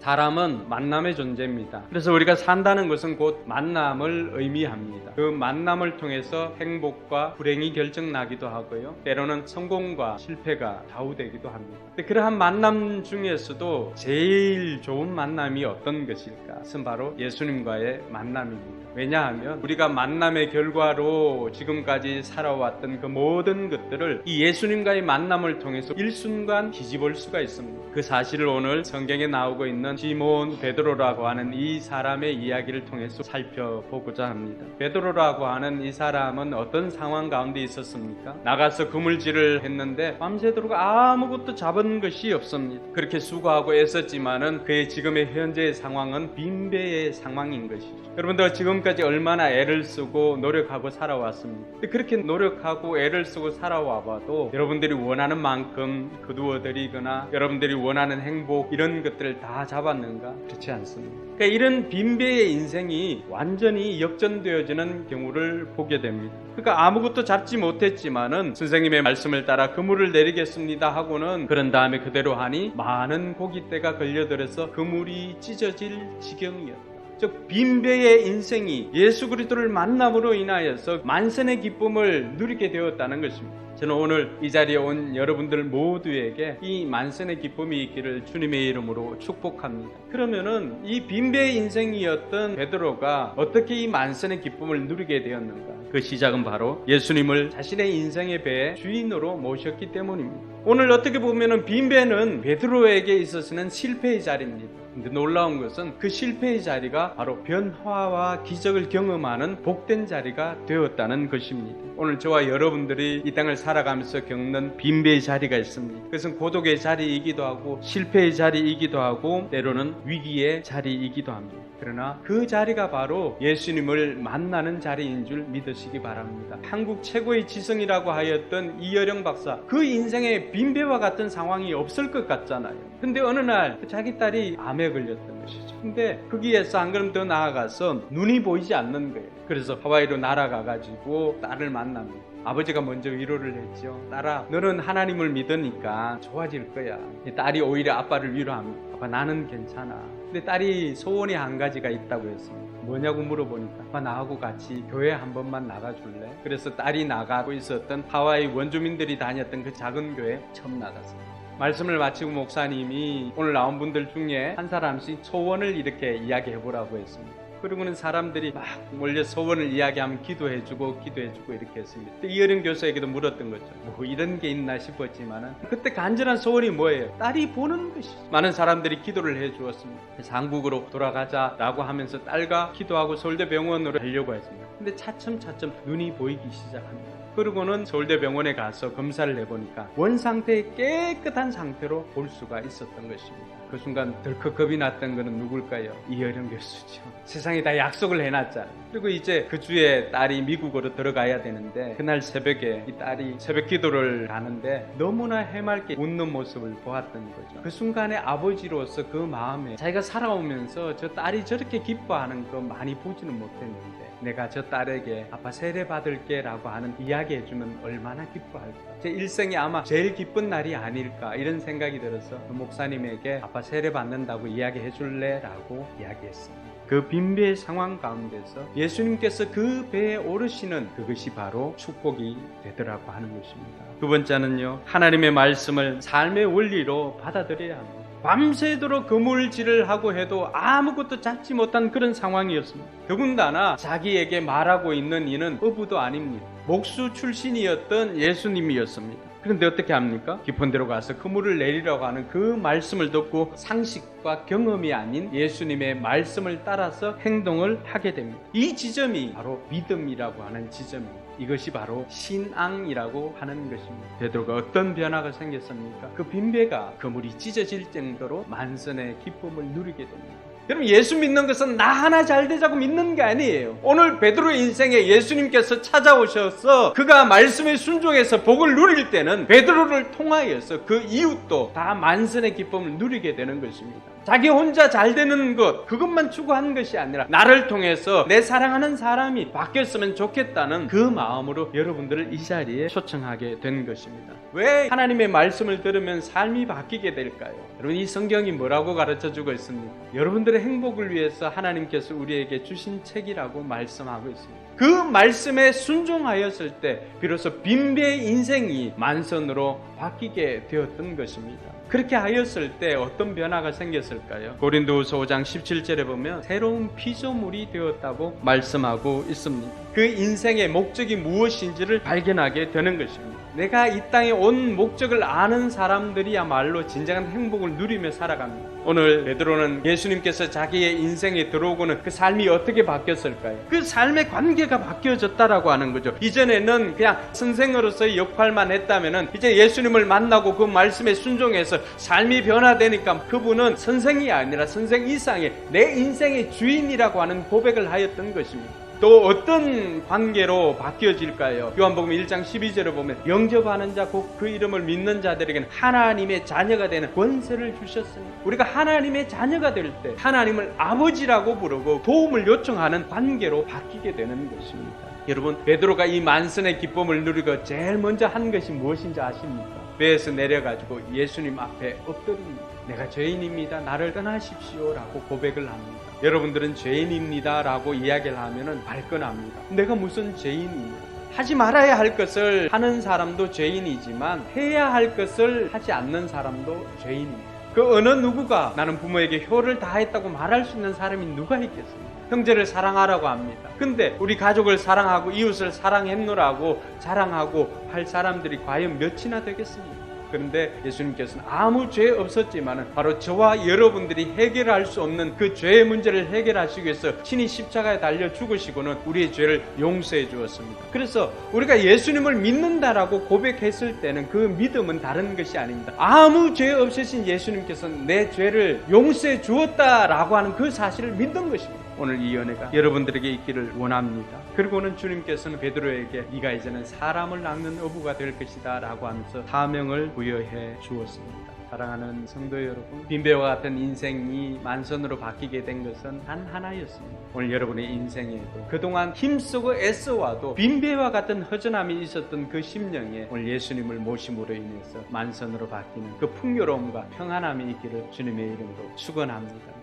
사람은 만남의 존재입니다. 그래서 우리가 산다는 것은 곧 만남을 의미합니다. 그 만남을 통해서 행복과 불행이 결정나기도 하고요, 때로는 성공과 실패가 좌우되기도 합니다. 근데 그러한 만남 중에서도 제일 좋은 만남이 어떤 것일까? 그것은 바로 예수님과의 만남입니다. 왜냐하면 우리가 만남의 결과로 지금까지 살아왔던 그 모든 것들을 이 예수님과의 만남을 통해서 일순간 뒤집을 수가 있습니다. 그 사실을 오늘 성경에 나오고 있는 시몬 베드로라고 하는 이 사람의 이야기를 통해서 살펴보고자 합니다. 베드로라고 하는 이 사람은 어떤 상황 가운데 있었습니까? 나가서 그물질을 했는데 밤새도록 아무것도 잡은 것이 없습니다. 그렇게 수고하고 애썼지만은 그의 지금의 현재의 상황은 빈배의 상황인 것이죠. 여러분들 지금까지 얼마나 애를 쓰고 노력하고 살아왔습니다. 그렇게 노력하고 애를 쓰고 살아와봐도 여러분들이 원하는 만큼 거두어들이거나 여러분들이 원하는 행복 이런 것들을 다 잡았는가? 그렇지 않습니다. 그러니까 이런 빈배의 인생이 완전히 역전되어지는 경우를 보게 됩니다. 그러니까 아무것도 잡지 못했지만은 선생님의 말씀을 따라 그물을 내리겠습니다 하고는 그런 다음에 그대로 하니 많은 고깃대가 걸려들어서 그물이 찢어질 지경이었다. 즉 빈배의 인생이 예수 그리스도를 만남으로 인하여서 만선의 기쁨을 누리게 되었다는 것입니다. 저는 오늘 이 자리에 온 여러분들 모두에게 이 만선의 기쁨이 있기를 주님의 이름으로 축복합니다. 그러면은 이 빈배의 인생이었던 베드로가 어떻게 이 만선의 기쁨을 누리게 되었는가? 그 시작은 바로 예수님을 자신의 인생의 배의 주인으로 모셨기 때문입니다. 오늘 어떻게 보면은 빈배는 베드로에게 있어서는 실패의 자리입니다. 근데 놀라운 것은 그 실패의 자리가 바로 변화와 기적을 경험하는 복된 자리가 되었다는 것입니다. 오늘 저와 여러분들이 이 땅을 살아가면서 겪는 빈배의 자리가 있습니다. 그것은 고독의 자리이기도 하고 실패의 자리이기도 하고 때로는 위기의 자리이기도 합니다. 그러나 그 자리가 바로 예수님을 만나는 자리인 줄 믿으시기 바랍니다. 한국 최고의 지성이라고 하였던 이여령 박사, 그 인생에 빈배와 같은 상황이 없을 것 같잖아요. 근데 어느 날 자기 딸이 암에 걸렸던 것이죠. 근데 거기에서 한 걸음 더 나아가서 눈이 보이지 않는 거예요. 그래서 하와이로 날아가가지고 딸을 만납니다. 아버지가 먼저 위로를 했죠. 딸아, 너는 하나님을 믿으니까 좋아질 거야. 딸이 오히려 아빠를 위로합니다. 아빠, 나는 괜찮아. 근데 딸이 소원이 한 가지가 있다고 했습니다. 뭐냐고 물어보니까 아빠, 나하고 같이 교회 한 번만 나가줄래? 그래서 딸이 나가고 있었던 하와이 원주민들이 다녔던 그 작은 교회 처음 나갔어요. 말씀을 마치고 목사님이 오늘 나온 분들 중에 한 사람씩 소원을 이렇게 이야기해보라고 했습니다. 그리고는 사람들이 막 몰려 소원을 이야기하면 기도해주고 이렇게 했습니다. 이여령 교수에게도 물었던 거죠. 뭐 이런 게 있나 싶었지만은 그때 간절한 소원이 뭐예요? 딸이 보는 것이죠. 많은 사람들이 기도를 해주었습니다. 그래서 한국으로 돌아가자라고 하면서 딸과 기도하고 서울대병원으로 가려고 했습니다. 근데 차츰차츰 눈이 보이기 시작합니다. 그리고는 서울대병원에 가서 검사를 해보니까 원상태의 깨끗한 상태로 볼 수가 있었던 것입니다. 그 순간 덜컥 겁이 났던 것은 누굴까요? 이여령 교수죠. 세상에 다 약속을 해놨잖아요. 그리고 이제 그 주에 딸이 미국으로 들어가야 되는데 그날 새벽에 이 딸이 새벽 기도를 가는데 너무나 해맑게 웃는 모습을 보았던 거죠. 그 순간에 아버지로서 그 마음에 자기가 살아오면서 저 딸이 저렇게 기뻐하는 거 많이 보지는 못했는데 내가 저 딸에게 아빠 세례 받을게 라고 하는 이야기 해주면 얼마나 기뻐할까. 제 일생에 아마 제일 기쁜 날이 아닐까 이런 생각이 들어서 그 목사님에게 아빠 세례 받는다고 이야기해 줄래? 라고 이야기했습니다. 그 빈배의 상황 가운데서 예수님께서 그 배에 오르시는 그것이 바로 축복이 되더라고 하는 것입니다. 두 번째는요, 하나님의 말씀을 삶의 원리로 받아들여야 합니다. 밤새도록 그물질을 하고 해도 아무것도 잡지 못한 그런 상황이었습니다. 더군다나 자기에게 말하고 있는 이는 어부도 아닙니다. 목수 출신이었던 예수님이었습니다. 그런데 어떻게 합니까? 깊은 데로 가서 그물을 내리라고 하는 그 말씀을 듣고 상식과 경험이 아닌 예수님의 말씀을 따라서 행동을 하게 됩니다. 이 지점이 바로 믿음이라고 하는 지점입니다. 이것이 바로 신앙이라고 하는 것입니다. 베드로가 어떤 변화가 생겼습니까? 그 빈배가 그물이 찢어질 정도로 만선의 기쁨을 누리게 됩니다. 여러분, 예수 믿는 것은 나 하나 잘 되자고 믿는 게 아니에요. 오늘 베드로의 인생에 예수님께서 찾아오셔서 그가 말씀에 순종해서 복을 누릴 때는 베드로를 통하여서 그 이웃도 다 만선의 기쁨을 누리게 되는 것입니다. 자기 혼자 잘 되는 것, 그것만 추구하는 것이 아니라 나를 통해서 내 사랑하는 사람이 바뀌었으면 좋겠다는 그 마음으로 여러분들을 이 자리에 초청하게 된 것입니다. 왜 하나님의 말씀을 들으면 삶이 바뀌게 될까요? 여러분, 이 성경이 뭐라고 가르쳐주고 있습니까? 여러분들의 행복을 위해서 하나님께서 우리에게 주신 책이라고 말씀하고 있습니다. 그 말씀에 순종하였을 때 비로소 빈배의 인생이 만선으로 바뀌게 되었던 것입니다. 그렇게 하였을 때 어떤 변화가 생겼을까요? 고린도후서 5장 17절에 보면 새로운 피조물이 되었다고 말씀하고 있습니다. 그 인생의 목적이 무엇인지를 발견하게 되는 것입니다. 내가 이 땅에 온 목적을 아는 사람들이야말로 진정한 행복을 누리며 살아갑니다. 오늘 베드로는 예수님께서 자기의 인생에 들어오고는 그 삶이 어떻게 바뀌었을까요? 그 삶의 관계가 바뀌어졌다라고 하는 거죠. 이전에는 그냥 선생으로서의 역할만 했다면은 이제 예수님을 만나고 그 말씀에 순종해서 삶이 변화되니까 그분은 선생이 아니라 선생 이상의 내 인생의 주인이라고 하는 고백을 하였던 것입니다. 또 어떤 관계로 바뀌어질까요? 요한복음 1장 12절에 보면 영접하는 자 곧 그 이름을 믿는 자들에게는 하나님의 자녀가 되는 권세를 주셨으니, 우리가 하나님의 자녀가 될 때 하나님을 아버지라고 부르고 도움을 요청하는 관계로 바뀌게 되는 것입니다. 여러분, 베드로가 이 만선의 기쁨을 누리고 제일 먼저 한 것이 무엇인지 아십니까? 배에서 내려가지고 예수님 앞에 엎드립니다. 내가 죄인입니다. 나를 떠나십시오 라고 고백을 합니다. 여러분들은 죄인입니다 라고 이야기를 하면 발끈합니다. 내가 무슨 죄인입니까? 하지 말아야 할 것을 하는 사람도 죄인이지만 해야 할 것을 하지 않는 사람도 죄인입니다. 그 어느 누구가 나는 부모에게 효를 다했다고 말할 수 있는 사람이 누가 있겠습니까? 형제를 사랑하라고 합니다. 근데 우리 가족을 사랑하고 이웃을 사랑했노라고 자랑하고 할 사람들이 과연 몇이나 되겠습니까? 그런데 예수님께서는 아무 죄 없었지만 바로 저와 여러분들이 해결할 수 없는 그 죄의 문제를 해결하시기 위해서 친히 십자가에 달려 죽으시고는 우리의 죄를 용서해 주었습니다. 그래서 우리가 예수님을 믿는다라고 고백했을 때는 그 믿음은 다른 것이 아닙니다. 아무 죄 없으신 예수님께서는 내 죄를 용서해 주었다라고 하는 그 사실을 믿는 것입니다. 오늘 이 은혜가 여러분들에게 있기를 원합니다. 그리고는 주님께서는 베드로에게 네가 이제는 사람을 낚는 어부가 될 것이다 라고 하면서 사명을 부여해 주었습니다. 사랑하는 성도 여러분, 빈배와 같은 인생이 만선으로 바뀌게 된 것은 단 하나였습니다. 오늘 여러분의 인생에도 그동안 힘쓰고 애써와도 빈배와 같은 허전함이 있었던 그 심령에 오늘 예수님을 모심으로 인해서 만선으로 바뀌는 그 풍요로움과 평안함이 있기를 주님의 이름으로 축원합니다.